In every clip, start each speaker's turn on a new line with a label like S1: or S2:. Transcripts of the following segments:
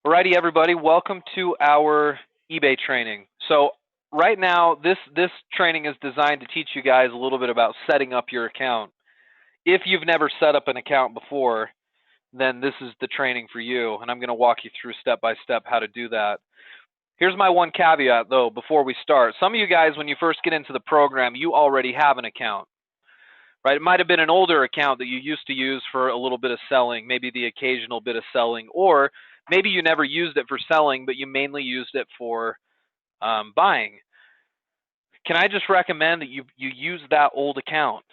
S1: Alrighty, everybody, welcome to our eBay training. So right now, this training is designed to teach you guys a little bit about setting up your account. If you've never set up an account before, then this is the training for you, and I'm going to walk you through step by step how to do that. Here's my one caveat, though, before we start. Some of you guys, when you first get into the program, you already have an account, right? It might have been an older account that you used to use for a little bit of selling, maybe the occasional bit of selling, or maybe you never used it for selling, but you mainly used it for buying. Can I just recommend that you use that old account?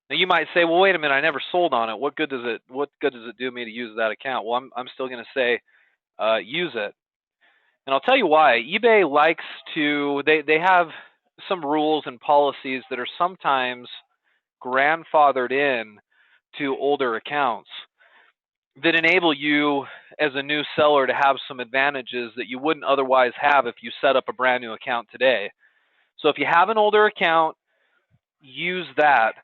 S1: Now you might say, well, wait a minute, I never sold on it. What good does it do me to use that account? Well, I'm still going to say use it, and I'll tell you why. eBay likes to they have some rules and policies that are sometimes grandfathered in to older accounts that enable you as a new seller to have some advantages that you wouldn't otherwise have if you set up a brand new account today. So if you have an older account, use that.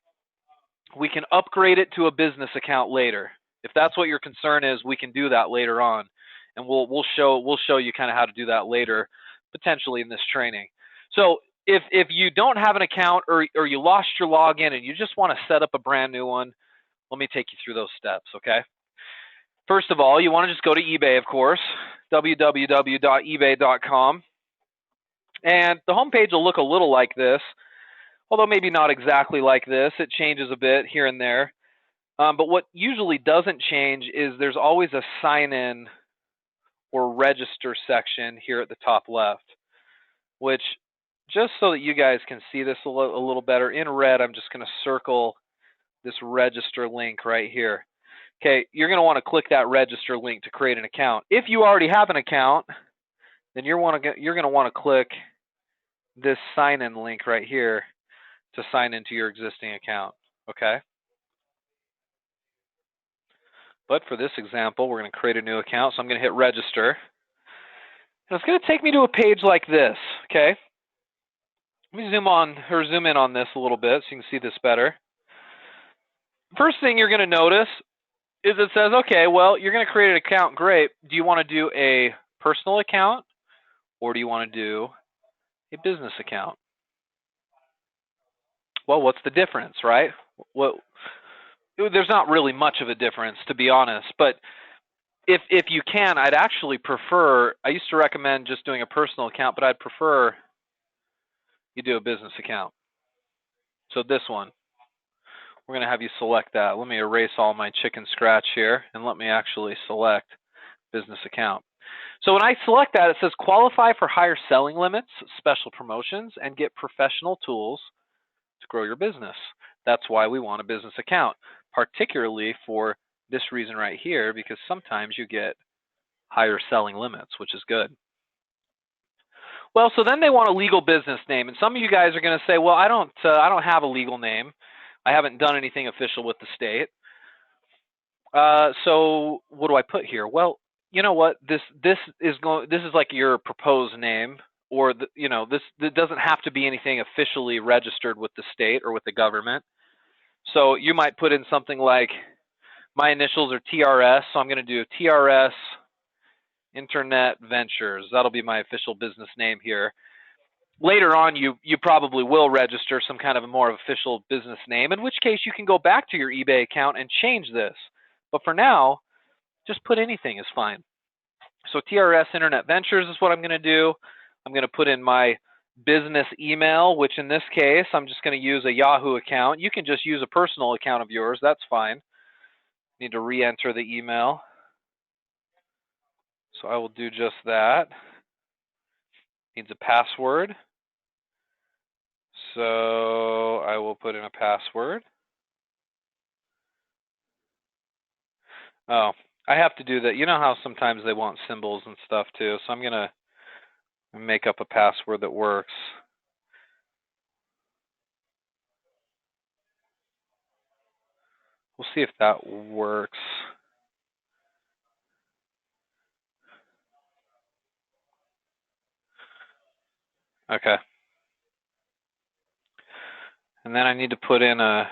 S1: We can upgrade it to a business account later. If that's what your concern is, we can do that later on, and we'll show you kind of how to do that later, potentially in this training. So if you don't have an account or you lost your login and you just want to set up a brand new one, let me take you through those steps, okay? First of all, you want to just go to eBay, of course, www.ebay.com. And the homepage will look a little like this, although maybe not exactly like this. It changes a bit here and there. But what usually doesn't change is there's always a sign in or register section here at the top left, which, just so that you guys can see this a little better, in red, I'm just going to circle this register link right here. Okay, you're going to want to click that register link to create an account. If you already have an account, then you're going to want to click this sign in link right here to sign into your existing account, okay? But for this example, we're going to create a new account, so I'm going to hit register. And it's going to take me to a page like this, okay? Let me zoom in on this a little bit so you can see this better. First thing you're going to notice is it says, okay, well, you're going to create an account, great. Do you want to do a personal account or do you want to do a business account? Well, what's the difference, right? There's not really much of a difference, to be honest, but if you can, I'd actually prefer, I used to recommend just doing a personal account, but I'd prefer you do a business account. So this one, we're going to have you select that. Let me erase all my chicken scratch here, and let me actually select business account. So when I select that, it says qualify for higher selling limits, special promotions, and get professional tools to grow your business. That's why we want a business account, particularly for this reason right here, because sometimes you get higher selling limits, which is good. Well, so then they want a legal business name, and some of you guys are going to say, well, I don't have a legal name. I haven't done anything official with the state. So what do I put here? Well, you know what? This is like your proposed name, or this doesn't have to be anything officially registered with the state or with the government. So you might put in something like, my initials are TRS, so I'm going to do TRS Internet Ventures. That'll be my official business name here. Later on, you probably will register some kind of a more official business name, in which case you can go back to your eBay account and change this. But for now, just put anything is fine. So TRS Internet Ventures is what I'm going to do. I'm going to put in my business email, which in this case, I'm just going to use a Yahoo account. You can just use a personal account of yours. That's fine. Need to re-enter the email. So I will do just that. Needs a password. So I will put in a password. Oh, I have to do that. You know how sometimes they want symbols and stuff too. So I'm going to make up a password that works. We'll see if that works. Okay. And then I need to put in a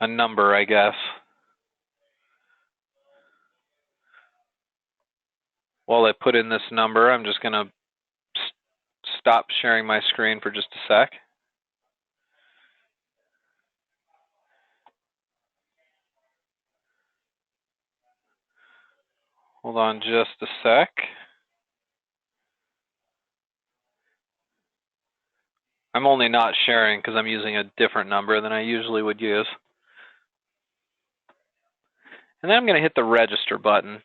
S1: number, I guess. while I put in this number, I'm just going to stop sharing my screen for just a sec. Hold on just a sec. I'm only not sharing because I'm using a different number than I usually would use. And then I'm going to hit the register button.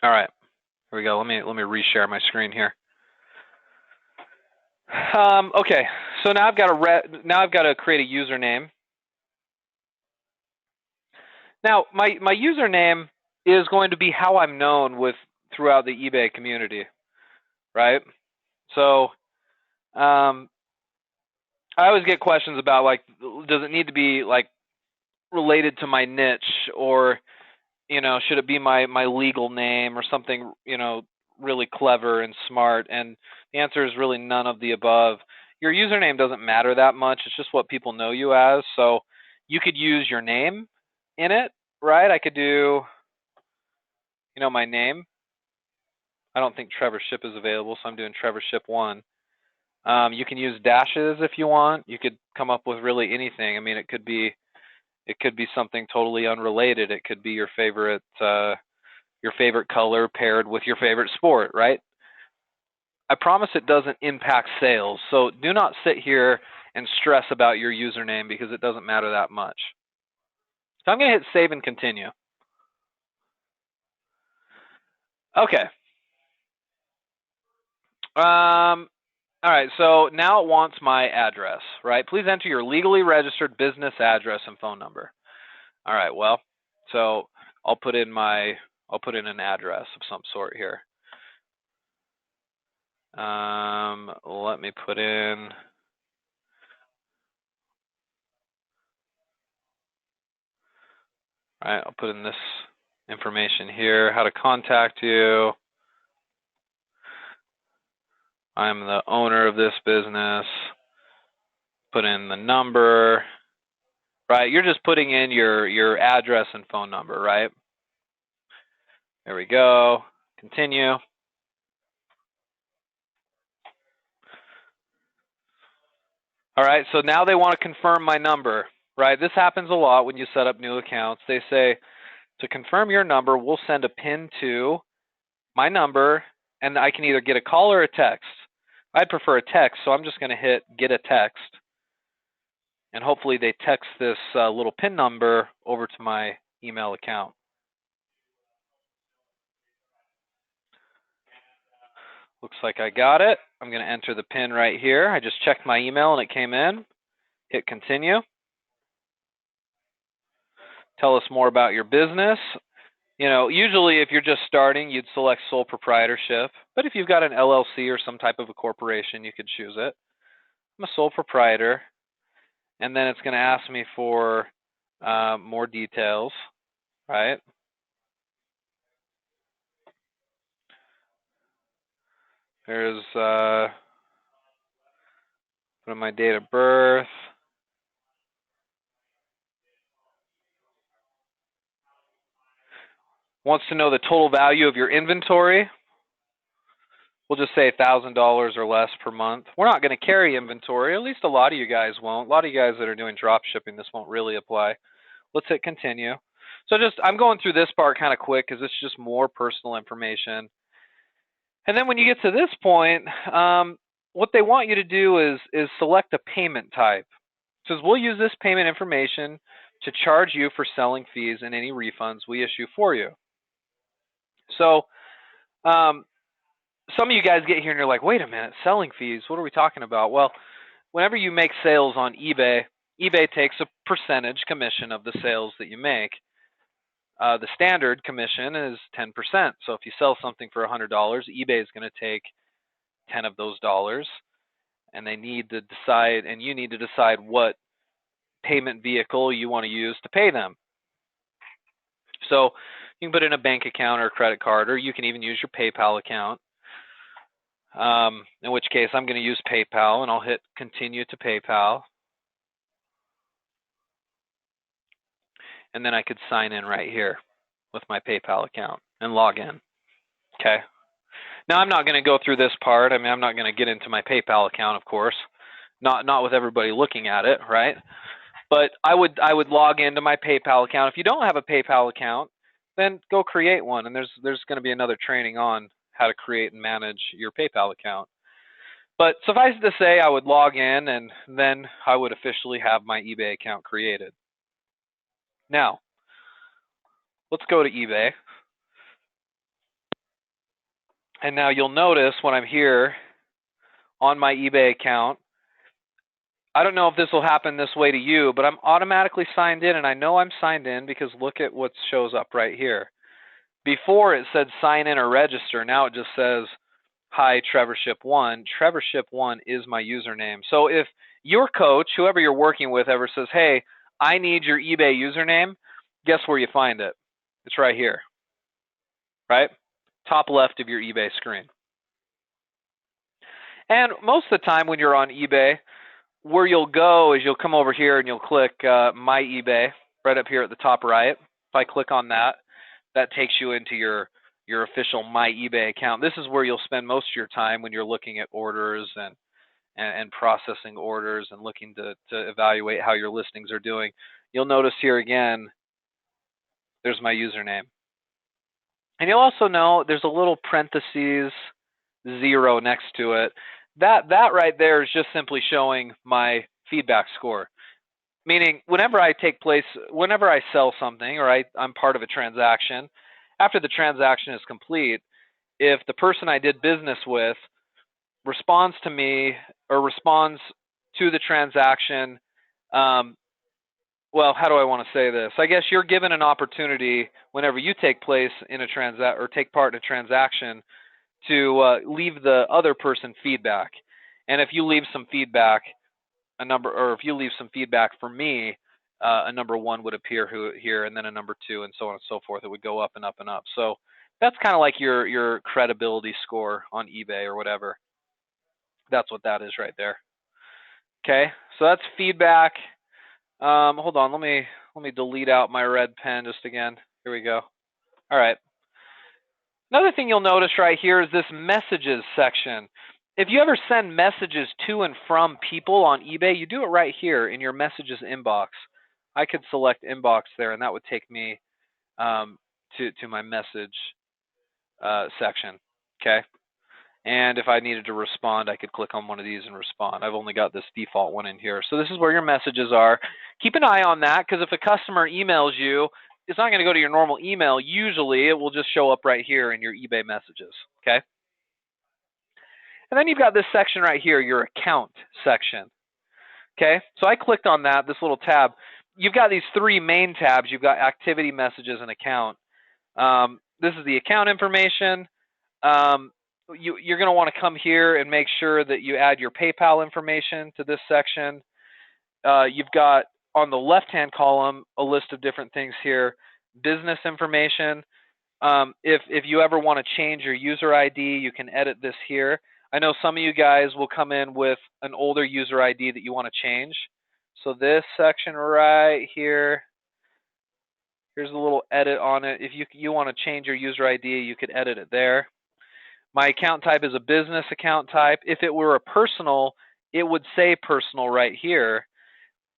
S1: All right, here we go. Let me reshare my screen here. Okay, so now I've got to create a username. Now my username is going to be how I'm known throughout the eBay community, right? So I always get questions about, like, does it need to be like related to my niche, or should it be my legal name or something really clever and smart? And the answer is really none of the above. Your username doesn't matter that much. It's just what people know you as. So you could use your name in it, right? I could do my name. I don't think Trevor Ship is available, so I'm doing Trevor Ship 1. You can use dashes if you want. You could come up with really anything. I mean, it could be something totally unrelated. It could be your favorite color paired with your favorite sport, right? I promise it doesn't impact sales. So do not sit here and stress about your username, because it doesn't matter that much. So I'm going to hit save and continue. Okay. All right, so now it wants my address, right? Please enter your legally registered business address and phone number. All right, well, so I'll put in an address of some sort here. Let me put in, all right, I'll put in this information here, how to contact you. I'm the owner of this business. Put in the number, right? You're just putting in your address and phone number, right? There we go. Continue. All right, so now they want to confirm my number, right? This happens a lot when you set up new accounts. They say, to confirm your number, we'll send a PIN to my number, and I can either get a call or a text. I'd prefer a text, so I'm just going to hit get a text. And hopefully they text this little PIN number over to my email account. Looks like I got it. I'm going to enter the PIN right here. I just checked my email and it came in. Hit continue. Tell us more about your business. Usually if you're just starting, you'd select sole proprietorship. But if you've got an LLC or some type of a corporation, you could choose it. I'm a sole proprietor. And then it's going to ask me for more details, right? There's put in my date of birth. Wants to know the total value of your inventory. We'll just say $1,000 or less per month. We're not going to carry inventory. At least a lot of you guys won't. A lot of you guys that are doing drop shipping, this won't really apply. Let's hit continue. So I'm going through this part kind of quick because it's just more personal information. And then when you get to this point, what they want you to do is select a payment type. It says, we'll use this payment information to charge you for selling fees and any refunds we issue for you. So some of you guys get here and you're like, wait a minute, selling fees, what are we talking about? Well, whenever you make sales on eBay, eBay takes a percentage commission of the sales that you make. The standard commission is 10%. So if you sell something for $100, eBay is going to take 10 of those dollars, and they need to decide, and you need to decide what payment vehicle you want to use to pay them. So you can put in a bank account or a credit card, or you can even use your PayPal account. In which case I'm going to use PayPal, and I'll hit continue to PayPal. And then I could sign in right here. with my PayPal account and log in. Okay. Now I'm not going to go through this part. I mean, I'm not going to get into my PayPal account, of course, not with everybody looking at it, right? But I would log into my PayPal account. If you don't have a PayPal account, then go create one. And there's going to be another training on how to create and manage your PayPal account. But suffice it to say, I would log in, and then I would officially have my eBay account created. Now, let's go to eBay. And now you'll notice when I'm here on my eBay account, I don't know if this will happen this way to you, but I'm automatically signed in, and I know I'm signed in because look at what shows up right here. Before it said sign in or register. Now it just says, hi, Trevorship1. Trevorship1 is my username. So if your coach, whoever you're working with, ever says, hey, I need your eBay username, guess where you find it? It's right here, right? Top left of your eBay screen. And most of the time when you're on eBay, where you'll go is you'll come over here and you'll click My eBay right up here at the top right. If I click on that, that takes you into your official My eBay account. This is where you'll spend most of your time when you're looking at orders and processing orders and looking to evaluate how your listings are doing. You'll notice here again, there's my username. And you'll also know there's a little parentheses 0 next to it. That right there is just simply showing my feedback score. Meaning whenever I sell something or I'm part of a transaction, after the transaction is complete, if the person I did business with responds to me or responds to the transaction, well, how do I want to say this? I guess you're given an opportunity whenever you take part in a transaction to leave the other person feedback. And if you leave some feedback, if you leave some feedback for me, a number 1 would appear here, and then a number 2, and so on and so forth. It would go up and up and up. So that's kind of like your credibility score on eBay or whatever. That's what that is right there. Okay, so that's feedback. Hold on, let me delete out my red pen just again. Here we go. All right. Another thing you'll notice right here is this messages section. If you ever send messages to and from people on eBay, you do it right here in your messages inbox. I could select inbox there, and that would take me to my message section. Okay. And if I needed to respond, I could click on one of these and respond. I've only got this default one in here. So this is where your messages are. Keep an eye on that, because if a customer emails you, it's not going to go to your normal email. Usually, it will just show up right here in your eBay messages, okay? And then you've got this section right here, your account section, okay? So I clicked on that, this little tab. You've got these 3 main tabs. You've got activity, messages, and account. This is the account information. You're going to want to come here and make sure that you add your PayPal information to this section. You've got on the left-hand column a list of different things here. Business information. If you ever want to change your user ID, you can edit this here. I know some of you guys will come in with an older user ID that you want to change. So this section right here, here's a little edit on it. If you want to change your user ID, you could edit it there. My account type is a business account type. If it were a personal, it would say personal right here,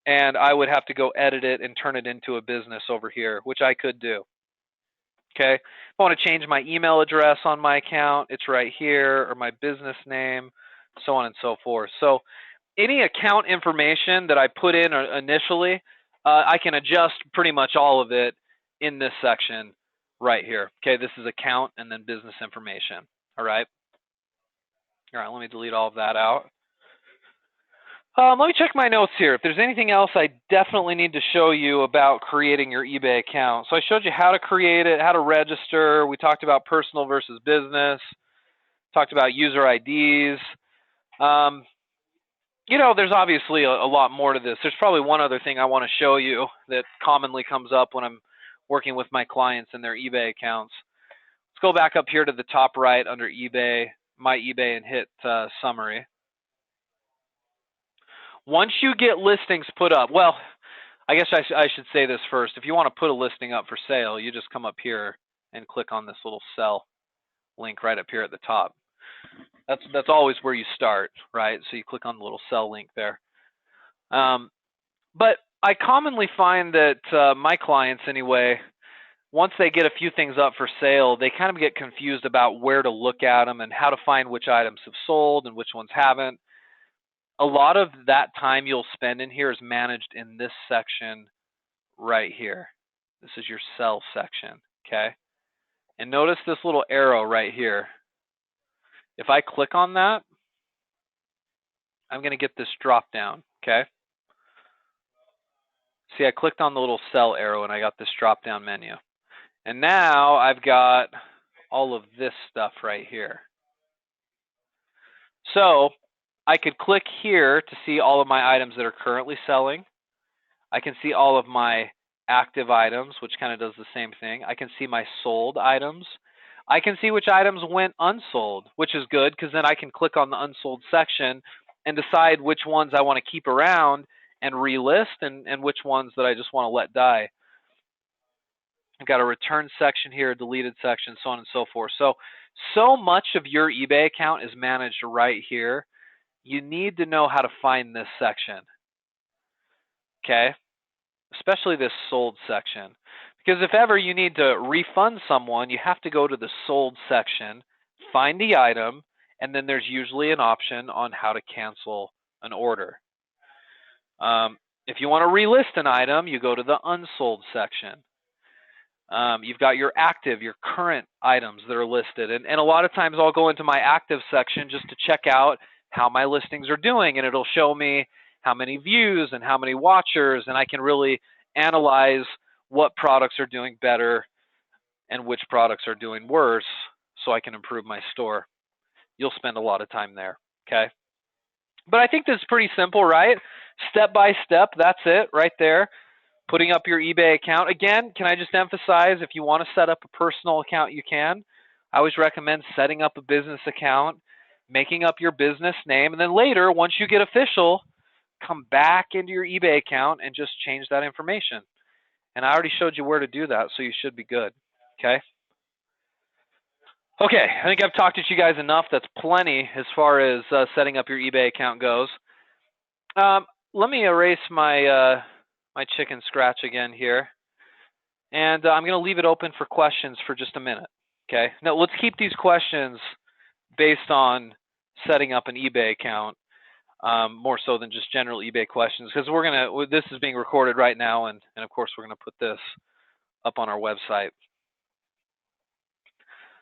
S1: and I would have to go edit it and turn it into a business over here, which I could do. Okay. If I want to change my email address on my account, it's right here, or my business name, so on and so forth. So any account information that I put in initially, I can adjust pretty much all of it in this section right here. Okay, this is account and then business information. All right. All right, let me delete all of that out. Let me check my notes here. If there's anything else I definitely need to show you about creating your eBay account. So I showed you how to create it, how to register. We talked about personal versus business. Talked about user IDs. You know, there's obviously a lot more to this. There's probably one other thing I want to show you that commonly comes up when I'm working with my clients and their eBay accounts. Let's go back up here to the top right under eBay, My eBay, and hit Summary. Once you get listings put up, well, I guess I should say this first. If you want to put a listing up for sale, you just come up here and click on this little sell link right up here at the top. That's always where you start, right? So you click on the little sell link there. But I commonly find that my clients, anyway, once they get a few things up for sale, they kind of get confused about where to look at them and how to find which items have sold and which ones haven't. A lot of that time you'll spend in here is managed in this section right here. This is your sell section, okay? And notice this little arrow right here. If I click on that, I'm going to get this drop down, okay? See, I clicked on the little sell arrow and I got this drop down menu. And now I've got all of this stuff right here. So I could click here to see all of my items that are currently selling. I can see all of my active items, which kind of does the same thing. I can see my sold items. I can see which items went unsold, which is good because then I can click on the unsold section and decide which ones I want to keep around and relist and which ones that I just want to let die. I've got a return section here, a deleted section, so on and so forth. So much of your eBay account is managed right here. You need to know how to find this section, okay? Especially this sold section. Because if ever you need to refund someone, you have to go to the sold section, find the item, and then there's usually an option on how to cancel an order. If you want to relist an item, you go to the unsold section. You've got your active, your current items that are listed. And a lot of times I'll go into my active section just to check out how my listings are doing. And it'll show me how many views and how many watchers. And I can really analyze what products are doing better and which products are doing worse so I can improve my store. You'll spend a lot of time there, okay? But I think this is pretty simple, right? Step by step, that's it right there. Putting up your eBay account. Again, can I just emphasize, if you want to set up a personal account, you can. I always recommend setting up a business account, making up your business name, and then later, once you get official, come back into your eBay account and just change that information. And I already showed you where to do that, so you should be good, okay? Okay, I think I've talked to you guys enough. That's plenty as far as setting up your eBay account goes. Let me erase my my chicken scratch again here. And I'm going to leave it open for questions for just a minute, okay? Now, let's keep these questions based on setting up an eBay account, more so than just general eBay questions, because this is being recorded right now, and of course, we're going to put this up on our website.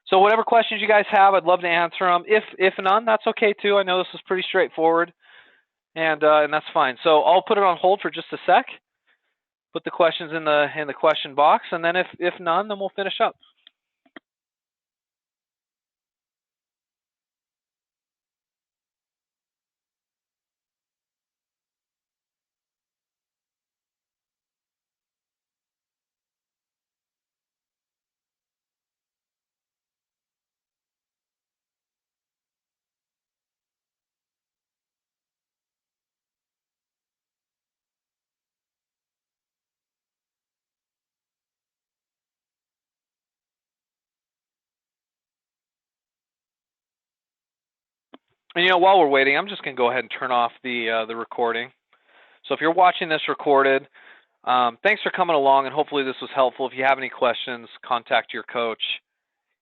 S1: So whatever questions you guys have, I'd love to answer them. If none, that's okay too. I know this is pretty straightforward, and that's fine. So I'll put it on hold for just a sec. Put the questions in the question box, and then if none, then we'll finish up. And while we're waiting, I'm just going to go ahead and turn off the recording. So if you're watching this recorded, thanks for coming along, and hopefully this was helpful. If you have any questions, contact your coach,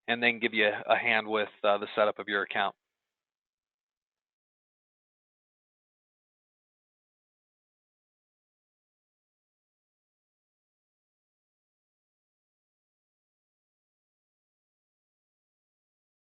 S1: and they can give you a hand with the setup of your account.